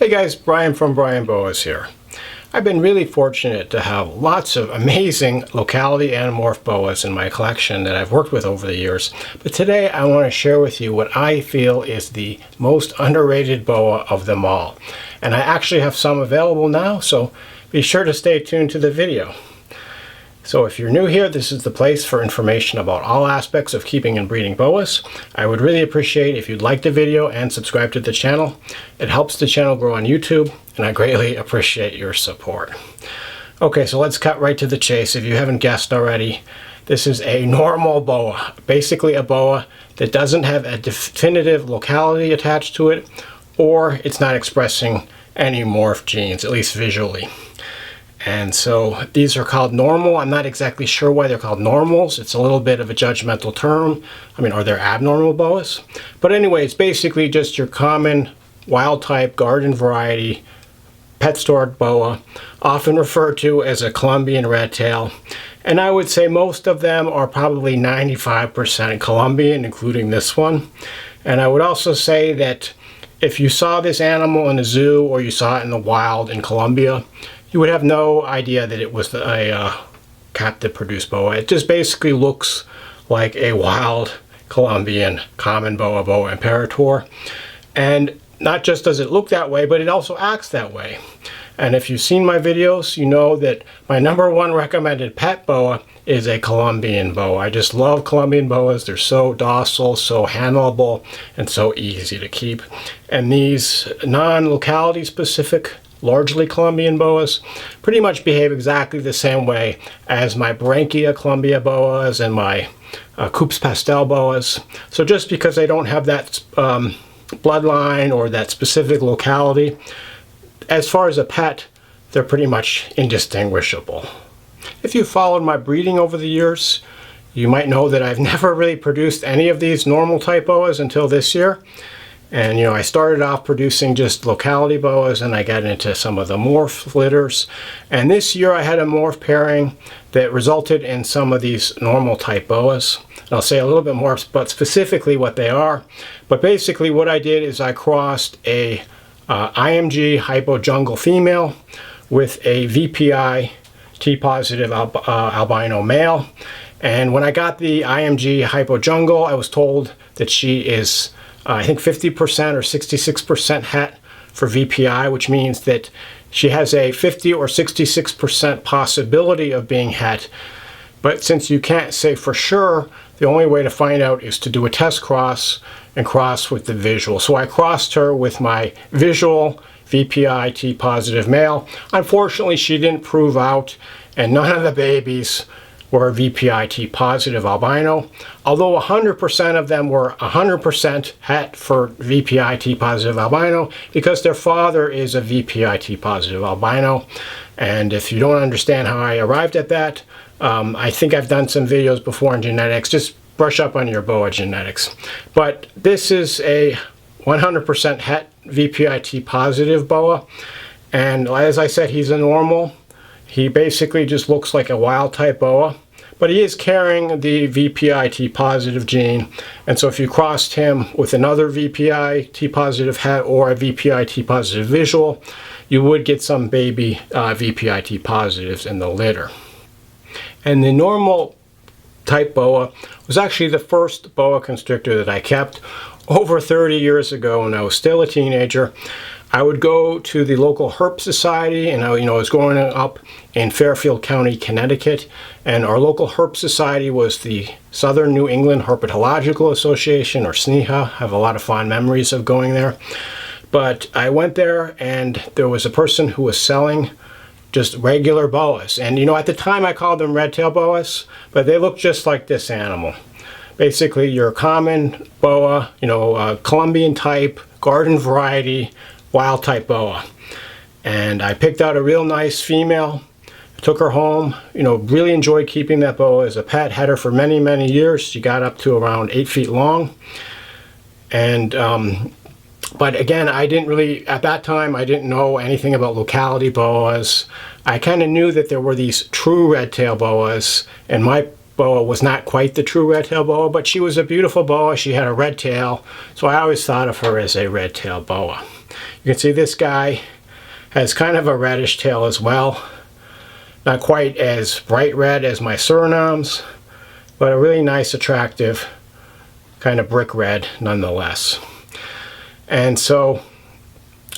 Hey guys, Brian from Boas here. I've been really fortunate to have lots of amazing locality anamorph boas in my collection that I've worked with over the years. But today I want to share with you what I feel is the most underrated boa of them all. And I actually have some available now, so be sure to stay tuned to the video. So if you're new here, this is the place for information about all aspects of keeping and breeding boas. I would really appreciate if you'd like the video and subscribe to the channel. It helps the channel grow on YouTube, and I greatly appreciate your support. Okay, so let's cut right to the chase. If you haven't guessed already, this is a normal boa, basically a boa that doesn't have a definitive locality attached to it, or it's not expressing any morph genes, at least visually. And so these are called normal. I'm not exactly sure why they're called normals. It's a little bit of a judgmental term. I mean, are there abnormal boas? But anyway, it's basically just your common wild type garden variety pet store boa, often referred to as a Colombian red tail. And I would say most of them are probably 95% Colombian, including this one. And I would also say that if you saw this animal in a zoo or you saw it in the wild in Colombia, you would have no idea that it was a captive produced boa. It just basically looks like a wild Colombian common boa, Boa imperator. And not just does it look that way, but it also acts that way. And if you've seen my videos, you know that my #1 recommended pet boa is a Colombian boa. I just love Colombian boas. They're so docile, so handleable, and so easy to keep. And these non-locality specific, largely Colombian boas pretty much behave exactly the same way as my Branchia Colombia boas and my Coups Pastel boas. So just because they don't have that bloodline or that specific locality, as far as a pet, they're pretty much indistinguishable. If you followed my breeding over the years, you might know that I've never really produced any of these normal type boas until this year. And I started off producing just locality boas, and I got into some of the morph litters. And this year I had a morph pairing that resulted in some of these normal type boas. And I'll say a little bit more about specifically what they are. But basically what I did is I crossed a IMG hypo jungle female with a VPI T-positive albino male. And when I got the IMG hypo jungle, I was told that she is I think 50% or 66% het for VPI, which means that she has a 50 or 66% possibility of being het. But since you can't say for sure, the only way to find out is to do a test cross and cross with the visual. So I crossed her with my visual VPI T-positive male. Unfortunately, she didn't prove out, and none of the babies were VPI T-positive albino, although 100% of them were 100% het for VPI T-positive albino because their father is a VPI T-positive albino. And if you don't understand how I arrived at that, I think I've done some videos before on genetics. Just brush up on your boa genetics. But this is a 100% het VPI T-positive boa, and as I said, he's a normal. He basically just looks like a wild type boa, but he is carrying the VPI T-positive gene. And so if you crossed him with another VPI T-positive het or a VPI T-positive visual, you would get some baby VPI T-positives in the litter. And the normal type boa was actually the first boa constrictor that I kept over 30 years ago when I was still a teenager. I would go to the local herp society, and I was growing up in Fairfield County, Connecticut, and our local herp society was the Southern New England Herpetological Association, or SNEHA. I have a lot of fond memories of going there. But I went there, and there was a person who was selling just regular boas. And at the time I called them red tail boas, but they look just like this animal. Basically your common boa, Colombian type, garden variety, wild type boa. And I picked out a real nice female, took her home, really enjoyed keeping that boa as a pet, had her for many, many years. She got up to around 8 feet long. And but again, I didn't really, at that time, I didn't know anything about locality boas. I kind of knew that there were these true red tail boas, and my boa was not quite the true red tail boa, but she was a beautiful boa. She had a red tail, so I always thought of her as a red tail boa. You can see this guy has kind of a reddish tail as well. Not quite as bright red as my Surinames, but a really nice, attractive kind of brick red nonetheless. And so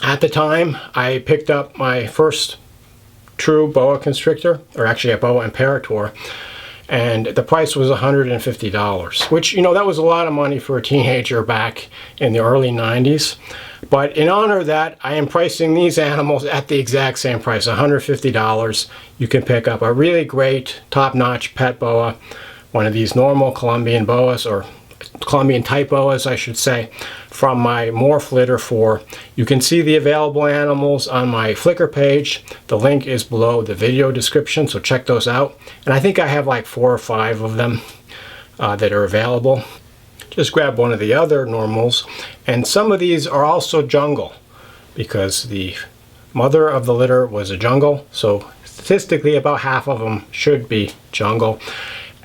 at the time I picked up my first true boa constrictor, or actually a boa imperator, and the price was $150, which, you know, that was a lot of money for a teenager back in the early 90s. But in honor of that, I am pricing these animals at the exact same price, $150. You can pick up a really great top-notch pet boa, one of these normal Colombian boas, or Colombian type boas I should say, from my morph litter 4. You can see the available animals on my Flickr page. The link is below the video description, so check those out. And I think I have like 4 or 5 of them that are available. Just grab one of the other normals, and some of these are also jungle because the mother of the litter was a jungle, so statistically about half of them should be jungle.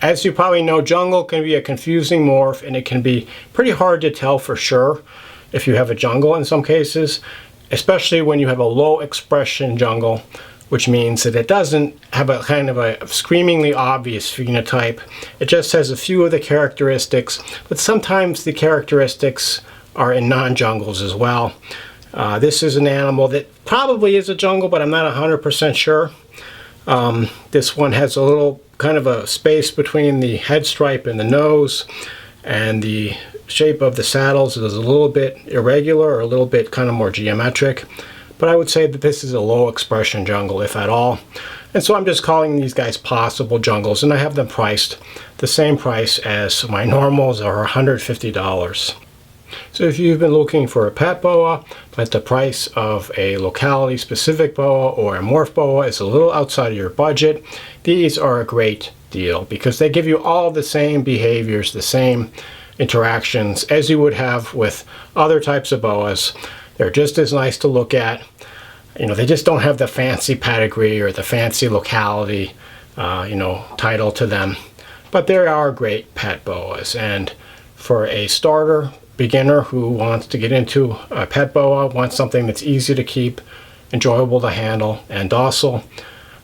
As you probably know, jungle can be a confusing morph, and it can be pretty hard to tell for sure if you have a jungle in some cases, especially when you have a low expression jungle, which means that it doesn't have a kind of a screamingly obvious phenotype. It just has a few of the characteristics, but sometimes the characteristics are in non-jungles as well. This is an animal that probably is a jungle, but I'm not 100% sure. This one has a little kind of a space between the head stripe and the nose, and the shape of the saddles is a little bit irregular, or a little bit kind of more geometric. But I would say that this is a low expression jungle, if at all. And so I'm just calling these guys possible jungles, and I have them priced the same price as my normals, are $150. So if you've been looking for a pet boa, but the price of a locality specific boa or a morph boa is a little outside of your budget, these are a great deal because they give you all the same behaviors, the same interactions as you would have with other types of boas. They're just as nice to look at. You know, they just don't have the fancy pedigree or the fancy locality, title to them. But they are great pet boas. And for a starter beginner who wants to get into a pet boa, wants something that's easy to keep, enjoyable to handle, and docile,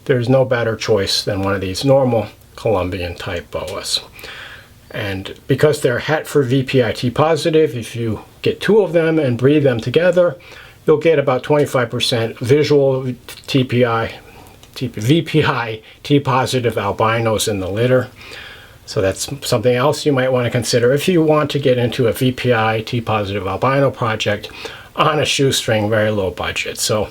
there's no better choice than one of these normal Colombian type boas. And because they're het for VPIT positive, if you get 2 of them and breed them together, you'll get about 25% visual VPI T positive albinos in the litter. So that's something else you might want to consider if you want to get into a VPI T positive albino project on a shoestring, very low budget. So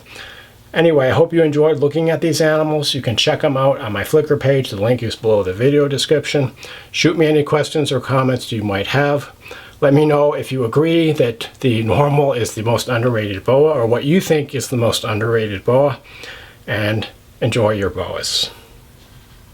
anyway, I hope you enjoyed looking at these animals. You can check them out on my Flickr page. The link is below the video description. Shoot me any questions or comments you might have. Let me know if you agree that the normal is the most underrated boa, or what you think is the most underrated boa, and enjoy your boas.